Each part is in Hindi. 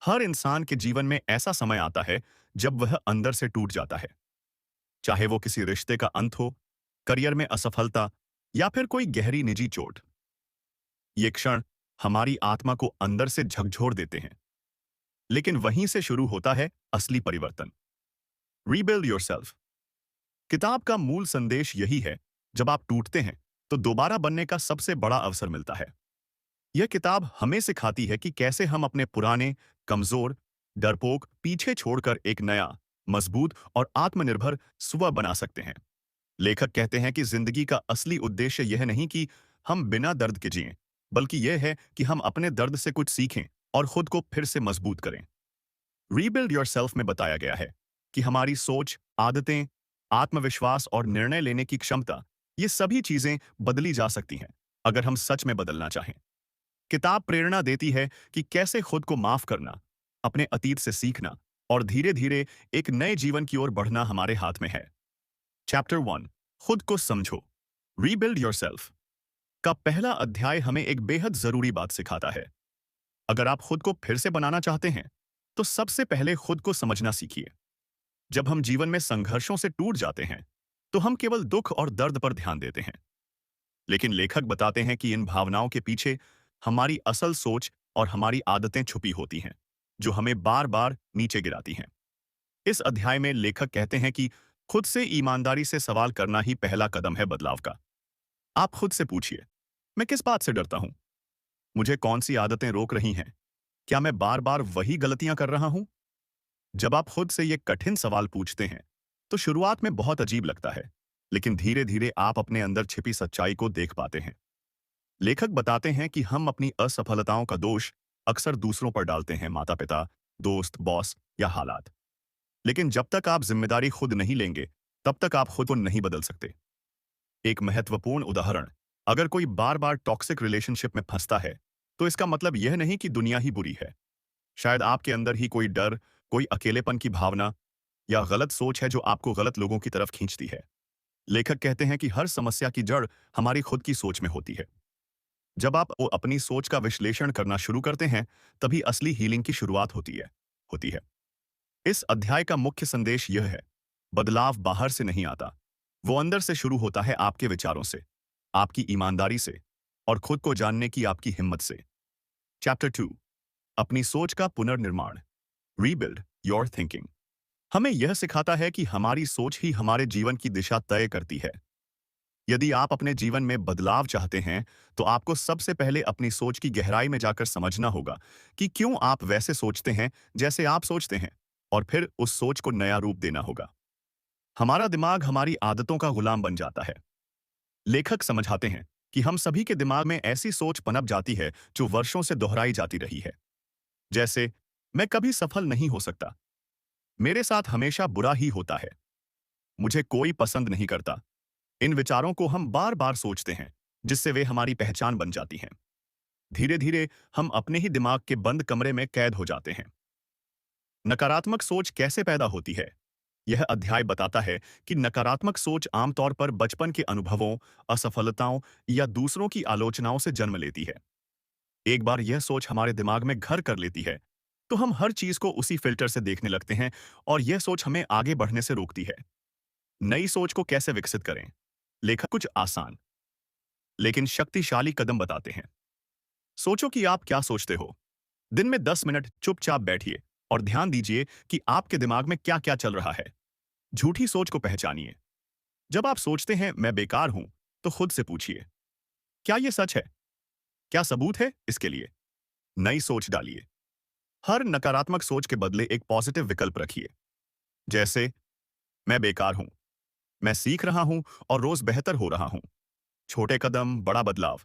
हर इंसान के जीवन में ऐसा समय आता है जब वह अंदर से टूट जाता है। चाहे वो किसी रिश्ते का अंत हो, करियर में असफलता या फिर कोई गहरी निजी चोट। ये क्षण हमारी आत्मा को अंदर से झकझोर देते हैं। लेकिन वहीं से शुरू होता है असली परिवर्तन। रीबिल्ड योरसेल्फ किताब का मूल संदेश यही है। जब आप टूटते हैं तो दोबारा बनने का सबसे बड़ा अवसर मिलता है। यह किताब हमें सिखाती है कि कैसे हम अपने पुराने, कमजोर, डरपोक पीछे छोड़कर एक नया, मजबूत और आत्मनिर्भर स्व बना सकते हैं। लेखक कहते हैं कि जिंदगी का असली उद्देश्य यह नहीं कि हम बिना दर्द के जिएं, बल्कि यह है कि हम अपने दर्द से कुछ सीखें और खुद को फिर से मजबूत करें। रीबिल्ड योरसेल्फ में बताया गया है कि हमारी सोच, आदतें, आत्मविश्वास और निर्णय लेने की क्षमता, ये सभी चीजें बदली जा सकती हैं अगर हम सच में बदलना चाहें। किताब प्रेरणा देती है कि कैसे खुद को माफ करना, अपने अतीत से सीखना और धीरे धीरे एक नए जीवन की ओर बढ़ना हमारे हाथ में है। चैप्टर 1, खुद को समझो। रीबिल्ड योरसेल्फ का पहला अध्याय हमें एक बेहद जरूरी बात सिखाता है। अगर आप खुद को फिर से बनाना चाहते हैं तो सबसे पहले खुद को समझना सीखिए। जब हम जीवन में संघर्षों से टूट जाते हैं तो हम केवल दुख और दर्द पर ध्यान देते हैं। लेकिन लेखक बताते हैं कि इन भावनाओं के पीछे हमारी असल सोच और हमारी आदतें छुपी होती हैं, जो हमें बार बार नीचे गिराती हैं। इस अध्याय में लेखक कहते हैं कि खुद से ईमानदारी से सवाल करना ही पहला कदम है बदलाव का। आप खुद से पूछिए, मैं किस बात से डरता हूं? मुझे कौन सी आदतें रोक रही हैं? क्या मैं बार बार वही गलतियां कर रहा हूं? जब आप खुद से ये कठिन सवाल पूछते हैं तो शुरुआत में बहुत अजीब लगता है, लेकिन धीरे धीरे आप अपने अंदर छिपी सच्चाई को देख पाते हैं। लेखक बताते हैं कि हम अपनी असफलताओं का दोष अक्सर दूसरों पर डालते हैं, माता पिता, दोस्त, बॉस या हालात। लेकिन जब तक आप जिम्मेदारी खुद नहीं लेंगे तब तक आप खुद को नहीं बदल सकते। एक महत्वपूर्ण उदाहरण, अगर कोई बार बार टॉक्सिक रिलेशनशिप में फंसता है तो इसका मतलब यह नहीं कि दुनिया ही बुरी है। शायद आपके अंदर ही कोई डर, कोई अकेलेपन की भावना या गलत सोच है जो आपको गलत लोगों की तरफ खींचती है। लेखक कहते हैं कि हर समस्या की जड़ हमारी खुद की सोच में होती है। जब आप वो अपनी सोच का विश्लेषण करना शुरू करते हैं तभी असली हीलिंग की शुरुआत होती है। इस अध्याय का मुख्य संदेश यह है, बदलाव बाहर से नहीं आता, वो अंदर से शुरू होता है, आपके विचारों से, आपकी ईमानदारी से और खुद को जानने की आपकी हिम्मत से। चैप्टर 2, अपनी सोच का पुनर्निर्माण। रीबिल्ड योर थिंकिंग हमें यह सिखाता है कि हमारी सोच ही हमारे जीवन की दिशा तय करती है। यदि आप अपने जीवन में बदलाव चाहते हैं तो आपको सबसे पहले अपनी सोच की गहराई में जाकर समझना होगा कि क्यों आप वैसे सोचते हैं जैसे आप सोचते हैं, और फिर उस सोच को नया रूप देना होगा। हमारा दिमाग हमारी आदतों का गुलाम बन जाता है। लेखक समझाते हैं कि हम सभी के दिमाग में ऐसी सोच पनप जाती है जो वर्षों से दोहराई जाती रही है। जैसे, मैं कभी सफल नहीं हो सकता, मेरे साथ हमेशा बुरा ही होता है, मुझे कोई पसंद नहीं करता। इन विचारों को हम बार बार सोचते हैं, जिससे वे हमारी पहचान बन जाती हैं। धीरे धीरे हम अपने ही दिमाग के बंद कमरे में कैद हो जाते हैं। नकारात्मक सोच कैसे पैदा होती है? यह अध्याय बताता है कि नकारात्मक सोच आमतौर पर बचपन के अनुभवों, असफलताओं या दूसरों की आलोचनाओं से जन्म लेती है। एक बार यह सोच हमारे दिमाग में घर कर लेती है तो हम हर चीज को उसी फिल्टर से देखने लगते हैं, और यह सोच हमें आगे बढ़ने से रोकती है। नई सोच को कैसे विकसित करें? लेखक कुछ आसान लेकिन शक्तिशाली कदम बताते हैं। सोचो कि आप क्या सोचते हो। दिन में 10 मिनट चुपचाप बैठिए और ध्यान दीजिए कि आपके दिमाग में क्या क्या चल रहा है। झूठी सोच को पहचानिए। जब आप सोचते हैं मैं बेकार हूं, तो खुद से पूछिए, क्या यह सच है? क्या सबूत है इसके लिए? नई सोच डालिए। हर नकारात्मक सोच के बदले एक पॉजिटिव विकल्प रखिए। जैसे, मैं बेकार हूं, मैं सीख रहा हूं और रोज बेहतर हो रहा हूं। छोटे कदम, बड़ा बदलाव।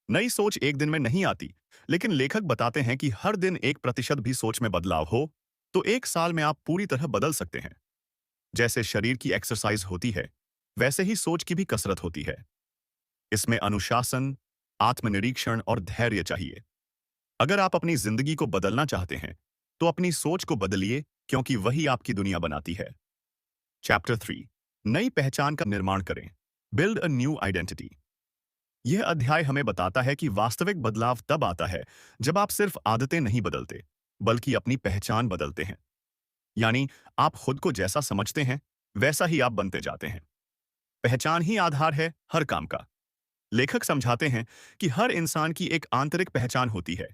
नई सोच एक दिन में नहीं आती, लेकिन लेखक बताते हैं कि हर दिन 1% भी सोच में बदलाव हो तो 1 साल में आप पूरी तरह बदल सकते हैं। जैसे शरीर की एक्सरसाइज होती है, वैसे ही सोच की भी कसरत होती है। इसमें अनुशासन, आत्मनिरीक्षण और धैर्य चाहिए। अगर आप अपनी जिंदगी को बदलना चाहते हैं तो अपनी सोच को बदलिए, क्योंकि वही आपकी दुनिया बनाती है। चैप्टर 3, नई पहचान का निर्माण करें। Build a new identity. यह अध्याय हमें बताता है कि वास्तविक बदलाव तब आता है जब आप सिर्फ आदतें नहीं बदलते, बल्कि अपनी पहचान बदलते हैं। यानी आप खुद को जैसा समझते हैं, वैसा ही आप बनते जाते हैं। पहचान ही आधार है हर काम का। लेखक समझाते हैं कि हर इंसान की एक आंतरिक पहचान होती है।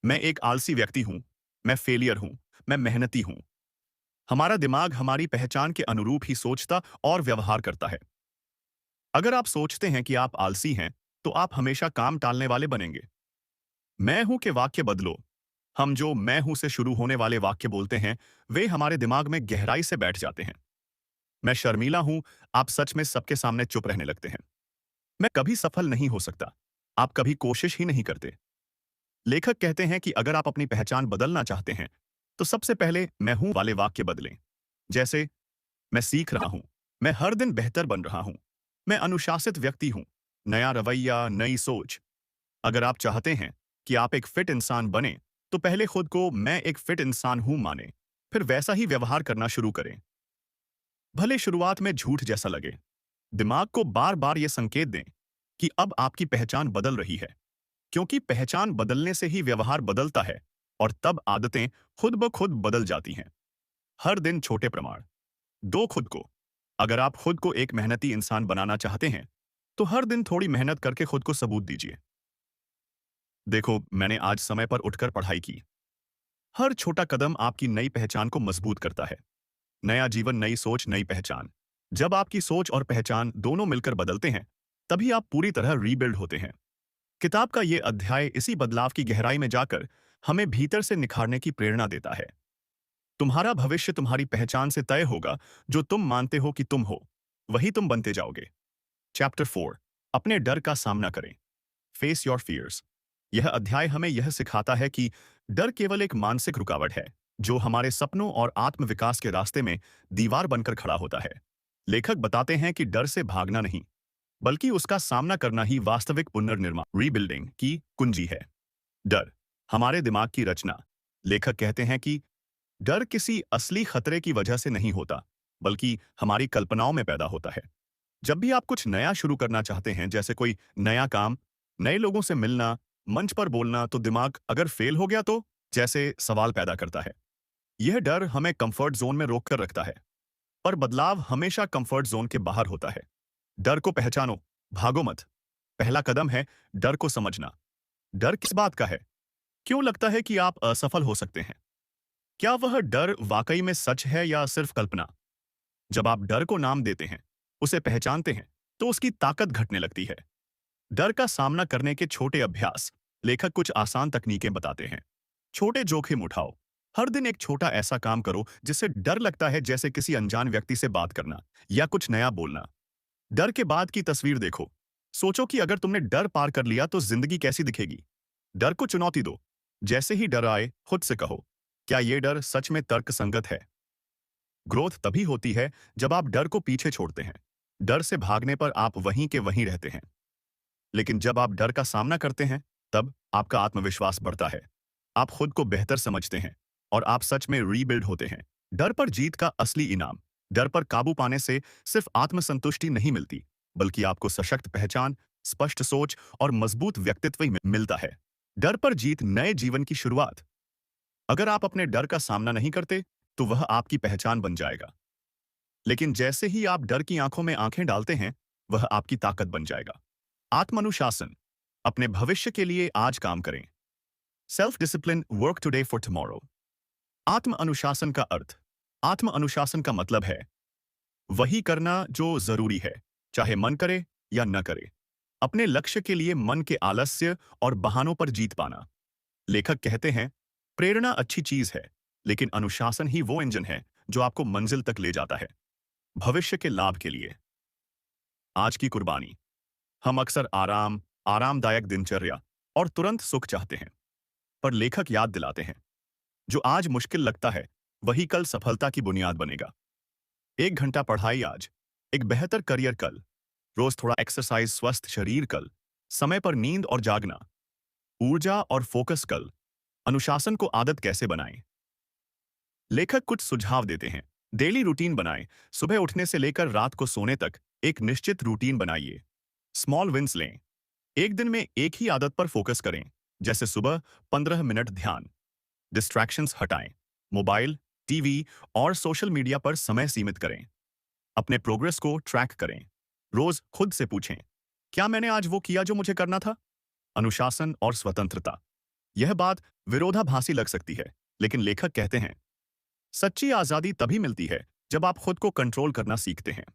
मैं एक आलसी व्यक्ति हूं, मैं फेलियर हूं, मैं मेहनती हूं। हमारा दिमाग हमारी पहचान के अनुरूप ही सोचता और व्यवहार करता है। अगर आप सोचते हैं कि आप आलसी हैं, तो आप हमेशा काम टालने वाले बनेंगे। मैं हूं के वाक्य बदलो। हम जो मैं हूं से शुरू होने वाले वाक्य बोलते हैं, वे हमारे दिमाग में गहराई से बैठ जाते हैं। मैं शर्मीला हूं, आप सच में सबके सामने चुप रहने लगते हैं। मैं कभी सफल नहीं हो सकता, आप कभी कोशिश ही नहीं करते। लेखक कहते हैं कि अगर आप अपनी पहचान बदलना चाहते हैं, तो सबसे पहले मैं हूं वाले वाक्य बदलें। जैसे, मैं सीख रहा हूं, मैं हर दिन बेहतर बन रहा हूं, मैं अनुशासित व्यक्ति हूं, नया रवैया, नई सोच। अगर आप चाहते हैं कि आप एक फिट इंसान बने, तो पहले खुद को मैं एक फिट इंसान हूं माने, फिर वैसा ही व्यवहार करना शुरू करें। भले शुरुआत में झूठ जैसा लगे, दिमाग को बार बार ये संकेत दें कि अब आपकी पहचान बदल रही है, क्योंकि पहचान बदलने से ही व्यवहार बदलता है और तब आदतें खुद ब खुद बदल जाती हैं। हर दिन छोटे प्रमाण दो खुद को। अगर आप खुद को एक मेहनती इंसान बनाना चाहते हैं, तो हर दिन थोड़ी मेहनत करके खुद को सबूत दीजिए। देखो, मैंने आज समय पर उठकर पढ़ाई की। हर छोटा कदम आपकी नई पहचान को मजबूत करता है। नया जीवन, नई सोच, नई पहचान। जब आपकी सोच और पहचान दोनों मिलकर बदलते हैं, तभी आप पूरी तरह रीबिल्ड होते हैं। किताब का ये अध्याय इसी बदलाव की गहराई में जाकर हमें भीतर से निखारने की प्रेरणा देता है। तुम्हारा भविष्य तुम्हारी पहचान से तय होगा। जो तुम मानते हो कि तुम हो, वही तुम बनते जाओगे। चैप्टर 4, अपने डर का सामना करें। Face your fears. यह अध्याय हमें यह सिखाता है कि डर केवल एक मानसिक रुकावट है, जो हमारे सपनों और आत्मविकास के रास्ते में दीवार बनकर खड़ा होता है। लेखक बताते हैं कि डर से भागना नहीं, बल्कि उसका सामना करना ही वास्तविक पुनर्निर्माण, रीबिल्डिंग की कुंजी है। डर हमारे दिमाग की रचना। लेखक कहते हैं कि डर किसी असली खतरे की वजह से नहीं होता, बल्कि हमारी कल्पनाओं में पैदा होता है। जब भी आप कुछ नया शुरू करना चाहते हैं, जैसे कोई नया काम, नए लोगों से मिलना, मंच पर बोलना, तो दिमाग अगर फेल हो गया तो जैसे सवाल पैदा करता है। यह डर हमें कंफर्ट जोन में रोक कर रखता है, पर बदलाव हमेशा कंफर्ट जोन के बाहर होता है। डर को पहचानो, भागो मत। पहला कदम है डर को समझना। डर किस बात का है? क्यों लगता है कि आप असफल हो सकते हैं? क्या वह डर वाकई में सच है या सिर्फ कल्पना? जब आप डर को नाम देते हैं, उसे पहचानते हैं, तो उसकी ताकत घटने लगती है। डर का सामना करने के छोटे अभ्यास। लेखक कुछ आसान तकनीकें बताते हैं। छोटे जोखिम उठाओ। हर दिन एक छोटा ऐसा काम करो जिससे डर लगता है, जैसे किसी अनजान व्यक्ति से बात करना या कुछ नया बोलना। डर के बाद की तस्वीर देखो। सोचो कि अगर तुमने डर पार कर लिया तो जिंदगी कैसी दिखेगी। डर को चुनौती दो। जैसे ही डर आए, खुद से कहो, क्या यह डर सच में तर्कसंगत है? ग्रोथ तभी होती है जब आप डर को पीछे छोड़ते हैं। डर से भागने पर आप वहीं के वहीं रहते हैं। लेकिन जब आप डर का सामना करते हैं, तब आपका आत्मविश्वास बढ़ता है। आप खुद को बेहतर समझते हैं और आप सच में रीबिल्ड होते हैं। डर पर जीत का असली इनाम। डर पर काबू पाने से सिर्फ आत्मसंतुष्टि नहीं मिलती, बल्कि आपको सशक्त पहचान, स्पष्ट सोच और मजबूत व्यक्तित्व ही मिलता है। डर पर जीत, नए जीवन की शुरुआत। अगर आप अपने डर का सामना नहीं करते, तो वह आपकी पहचान बन जाएगा। लेकिन जैसे ही आप डर की आंखों में आंखें डालते हैं, वह आपकी ताकत बन जाएगा। आत्मानुशासन। अपने भविष्य के लिए आज काम करें। Self discipline, work today for tomorrow. आत्म अनुशासन का अर्थ। आत्म अनुशासन का मतलब है वही करना जो जरूरी है, चाहे मन करे या न करे। अपने लक्ष्य के लिए मन के आलस्य और बहानों पर जीत पाना। लेखक कहते हैं, प्रेरणा अच्छी चीज है, लेकिन अनुशासन ही वो इंजन है जो आपको मंजिल तक ले जाता है। भविष्य के लाभ के लिए आज की कुर्बानी। हम अक्सर आराम, आरामदायक दिनचर्या और तुरंत सुख चाहते हैं, पर लेखक याद दिलाते हैं, जो आज मुश्किल लगता है, वही कल सफलता की बुनियाद बनेगा। 1 घंटा पढ़ाई आज, एक बेहतर करियर कल। रोज थोड़ा एक्सरसाइज, स्वस्थ शरीर कल। समय पर नींद और जागना। ऊर्जा और फोकस कल। अनुशासन को आदत कैसे बनाएं? लेखक कुछ सुझाव देते हैं। डेली रूटीन बनाएं। सुबह उठने से लेकर रात को सोने तक एक निश्चित रूटीन बनाइए। स्मॉल विंस लें। एक दिन में एक ही आदत पर फोकस करें, जैसे सुबह 15 मिनट ध्यान, डिस्ट्रैक्शंस हटाएं। मोबाइल, टीवी और सोशल मीडिया पर समय सीमित करें। अपने प्रोग्रेस को ट्रैक करें। रोज खुद से पूछें, क्या मैंने आज वो किया जो मुझे करना था? अनुशासन और स्वतंत्रता। यह बात विरोधाभासी लग सकती है, लेकिन लेखक कहते हैं, सच्ची आजादी तभी मिलती है जब आप खुद को कंट्रोल करना सीखते हैं।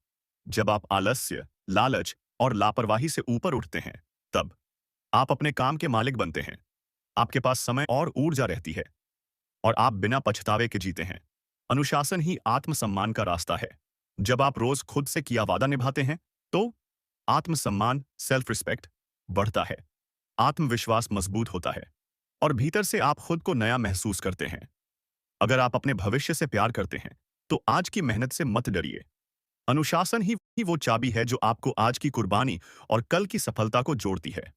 जब आप आलस्य, लालच और लापरवाही से ऊपर उठते हैं, तब आप अपने काम के मालिक बनते हैं। आपके पास समय और ऊर्जा रहती है और आप बिना पछतावे के जीते हैं। अनुशासन ही आत्मसम्मान का रास्ता है। जब आप रोज खुद से किया वादा निभाते हैं, तो आत्मसम्मान, सेल्फ रिस्पेक्ट बढ़ता है। आत्मविश्वास मजबूत होता है और भीतर से आप खुद को नया महसूस करते हैं। अगर आप अपने भविष्य से प्यार करते हैं, तो आज की मेहनत से मत डरिए। अनुशासन ही वो चाबी है जो आपको आज की कुर्बानी और कल की सफलता को जोड़ती है।